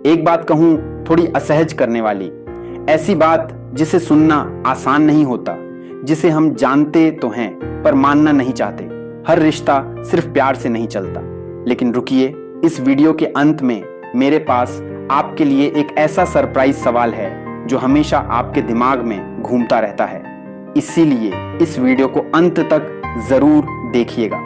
एक बात कहूं, थोड़ी असहज करने वाली, ऐसी बात जिसे सुनना आसान नहीं होता, जिसे हम जानते तो हैं पर मानना नहीं चाहते। हर रिश्ता सिर्फ प्यार से नहीं चलता। लेकिन रुकिए, इस वीडियो के अंत में मेरे पास आपके लिए एक ऐसा सरप्राइज सवाल है जो हमेशा आपके दिमाग में घूमता रहता है। इसीलिए इस वीडियो को अंत तक जरूर देखिएगा।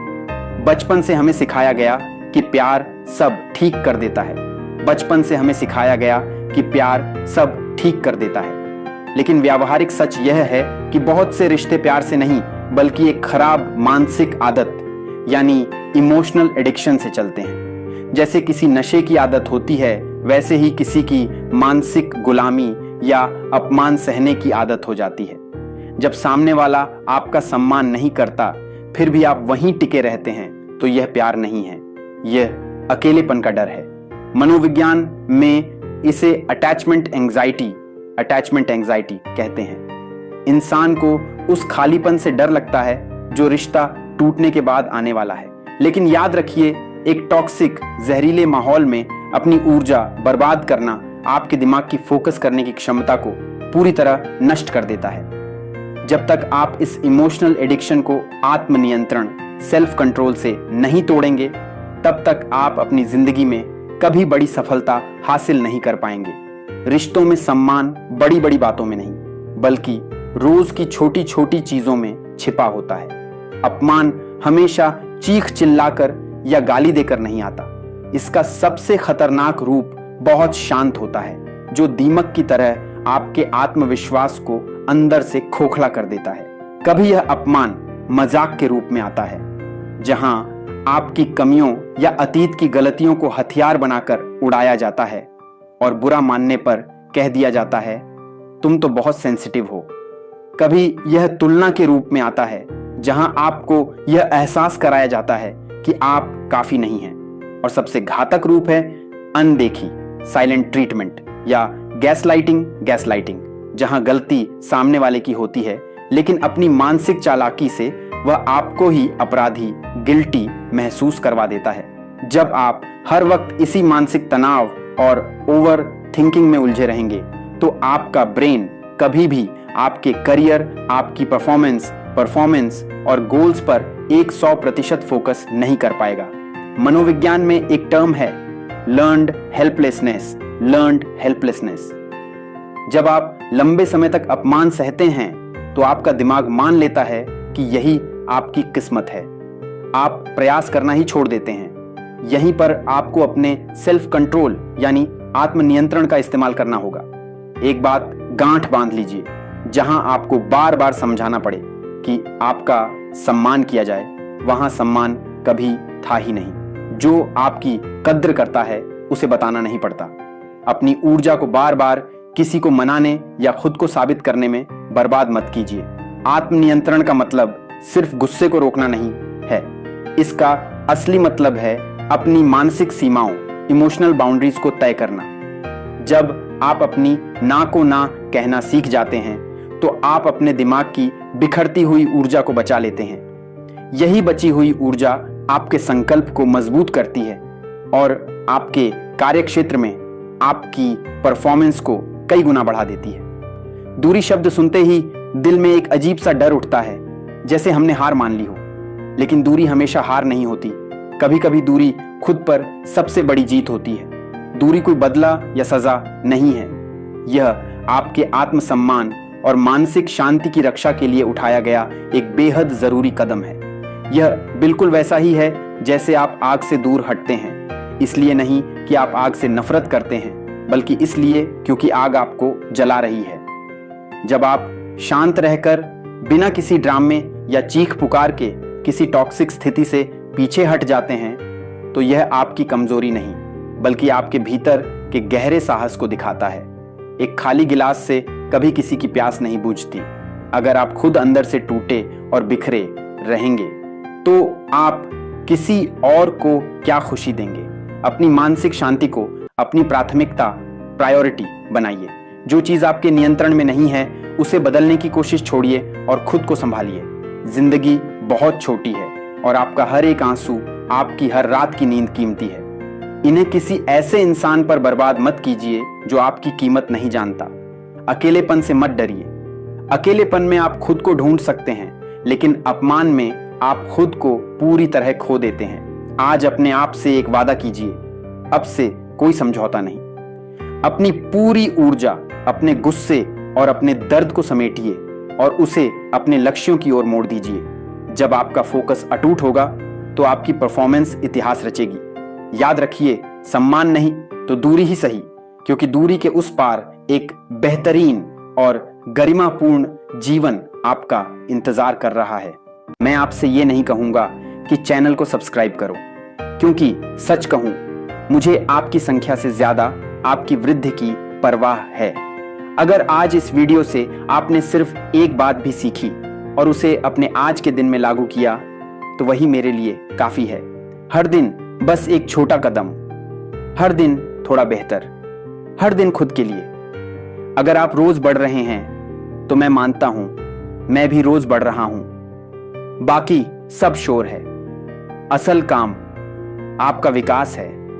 बचपन से हमें सिखाया गया कि प्यार सब ठीक कर देता है। बचपन से हमें सिखाया गया कि प्यार सब ठीक कर देता है। लेकिन व्यावहारिक सच यह है कि बहुत से रिश्ते प्यार से नहीं बल्कि एक खराब मानसिक आदत यानी इमोशनल एडिक्शन से चलते हैं। जैसे किसी नशे की आदत होती है, वैसे ही किसी की मानसिक गुलामी या अपमान सहने की आदत हो जाती है। जब सामने वाला आपका सम्मान नहीं करता फिर भी आप वहीं टिके रहते हैं तो यह प्यार नहीं है, यह अकेलेपन का डर है। मनोविज्ञान में इसे अटैचमेंट एंजाइटी कहते हैं। इंसान को उस खालीपन से डर लगता है जो रिश्ता टूटने के बाद आने वाला है। लेकिन याद रखिए, एक टॉक्सिक जहरीले माहौल में अपनी ऊर्जा बर्बाद करना आपके दिमाग की फोकस करने की क्षमता को पूरी तरह नष्ट कर देता है। जब तक आप इस इमोशनल एडिक्शन को आत्मनियंत्रण सेल्फ कंट्रोल से नहीं तोड़ेंगे, तब तक आप अपनी जिंदगी में कभी बड़ी सफलता हासिल नहीं कर पाएंगे। रिश्तों में सम्मान बड़ी बड़ी बातों में नहीं बल्कि रोज की छोटी छोटी चीजों में छिपा होता है। अपमान हमेशा चीख चिल्लाकर या गाली देकर नहीं आता। इसका सबसे खतरनाक रूप बहुत शांत होता है, जो दीमक की तरह आपके आत्मविश्वास को अंदर से खोखला कर देता है। कभी यह अपमान मजाक के रूप में आता है, जहां आपकी कमियों या अतीत की गलतियों को हथियार बनाकर उड़ाया जाता है और बुरा मानने पर कह दिया जाता है, तुम तो बहुत सेंसिटिव हो। कभी यह तुलना के रूप में आता है, जहां आपको यह एहसास कराया जाता है कि आप काफी नहीं हैं। और सबसे घातक रूप है अनदेखी साइलेंट ट्रीटमेंट या गैसलाइटिंग, जहां गलती सामने वाले की होती है लेकिन अपनी मानसिक चालाकी से वह आपको ही अपराधी, गिल्टी महसूस करवा देता है। जब आप हर वक्त इसी मानसिक तनाव और ओवर थिंकिंग में उलझे रहेंगे तो आपका ब्रेन कभी भी आपके करियर, आपकी परफॉर्मेंस और गोल्स पर 100% फोकस नहीं कर पाएगा। मनोविज्ञान में एक टर्म है लर्न्ड हेल्पलेसनेस। जब आप लंबे समय तक अपमान सहते हैं तो आपका दिमाग मान लेता है कि यही आपकी किस्मत है। आप प्रयास करना ही छोड़ देते हैं। यहीं पर आपको अपने सेल्फ कंट्रोल यानी आत्मनियंत्रण का इस्तेमाल करना होगा। एक बात गांठ बांध लीजिए, जहां आपको बार बार समझाना पड़े कि आपका सम्मान किया जाए, वहां सम्मान कभी था ही नहीं। जो आपकी कद्र करता है उसे बताना नहीं पड़ता। अपनी ऊर्जा को बार बार किसी को मनाने या खुद को साबित करने में बर्बाद मत कीजिए। आत्मनियंत्रण का मतलब सिर्फ गुस्से को रोकना नहीं है। इसका असली मतलब है अपनी मानसिक सीमाओं, इमोशनल बाउंड्रीज को तय करना। जब आप अपनी ना को ना कहना सीख जाते हैं तो आप अपने दिमाग की बिखरती हुई ऊर्जा को बचा लेते हैं। यही बची हुई ऊर्जा आपके संकल्प को मजबूत करती है और आपके कार्यक्षेत्र में आपकी परफॉर्मेंस को कई गुना बढ़ा देती है। दूरी शब्द सुनते ही दिल में एक अजीब सा डर उठता है, जैसे हमने हार मान ली हो। लेकिन दूरी हमेशा हार नहीं होती। कभी कभी दूरी खुद पर सबसे बड़ी जीत होती है। दूरी कोई बदला या सजा नहीं है, यह आपके आत्मसम्मान और मानसिक शांति की रक्षा के लिए उठाया गया एक बेहद जरूरी कदम है। यह बिल्कुल वैसा ही है जैसे आप आग से दूर हटते हैं, इसलिए नहीं कि आप आग से नफरत करते हैं, बल्कि इसलिए क्योंकि आग आपको जला रही है। जब आप शांत रहकर बिना किसी ड्रामे या चीख पुकार के किसी टॉक्सिक स्थिति से पीछे हट जाते हैं तो यह आपकी कमजोरी नहीं बल्कि आपके भीतर के गहरे साहस को दिखाता है। एक खाली गिलास से कभी किसी की प्यास नहीं बुझती। अगर आप खुद अंदर से टूटे और बिखरे रहेंगे तो आप किसी और को क्या खुशी देंगे। अपनी मानसिक शांति को अपनी प्रायोरिटी बनाइए। जो चीज आपके नियंत्रण में नहीं है उसे बदलने की कोशिश छोड़िए और खुद को संभालिए। जिंदगी बहुत छोटी है और आपका हर एक आंसू, आपकी हर रात की नींद कीमती है। इन्हें किसी ऐसे इंसान पर बर्बाद मत कीजिए जो आपकी कीमत नहीं जानता। अकेलेपन से मत डरिए। अकेलेपन में आप खुद को ढूंढ सकते हैं, लेकिन अपमान में आप खुद को पूरी तरह खो देते हैं। आज अपने आप से एक वादा कीजिए, अब से कोई समझौता नहीं। अपनी पूरी ऊर्जा अपने गुस्से और अपने दर्द को समेटिए और उसे अपने लक्ष्यों की ओर मोड़ दीजिए। जब आपका फोकस अटूट होगा तो आपकी परफॉर्मेंस इतिहास रचेगी। याद रखिए, सम्मान नहीं तो दूरी ही सही, क्योंकि दूरी के उस पार एक बेहतरीन और गरिमापूर्ण जीवन आपका इंतजार कर रहा है। मैं आपसे ये नहीं कहूंगा कि चैनल को सब्सक्राइब करो, क्योंकि सच कहूं, मुझे आपकी संख्या से ज्यादा आपकी वृद्धि की परवाह है। अगर आज इस वीडियो से आपने सिर्फ एक बात भी सीखी और उसे अपने आज के दिन में लागू किया, तो वही मेरे लिए काफी है। हर दिन बस एक छोटा कदम, हर दिन थोड़ा बेहतर, हर दिन खुद के लिए। अगर आप रोज बढ़ रहे हैं तो मैं मानता हूं मैं भी रोज बढ़ रहा हूं। बाकी सब शोर है। असल काम आपका विकास है।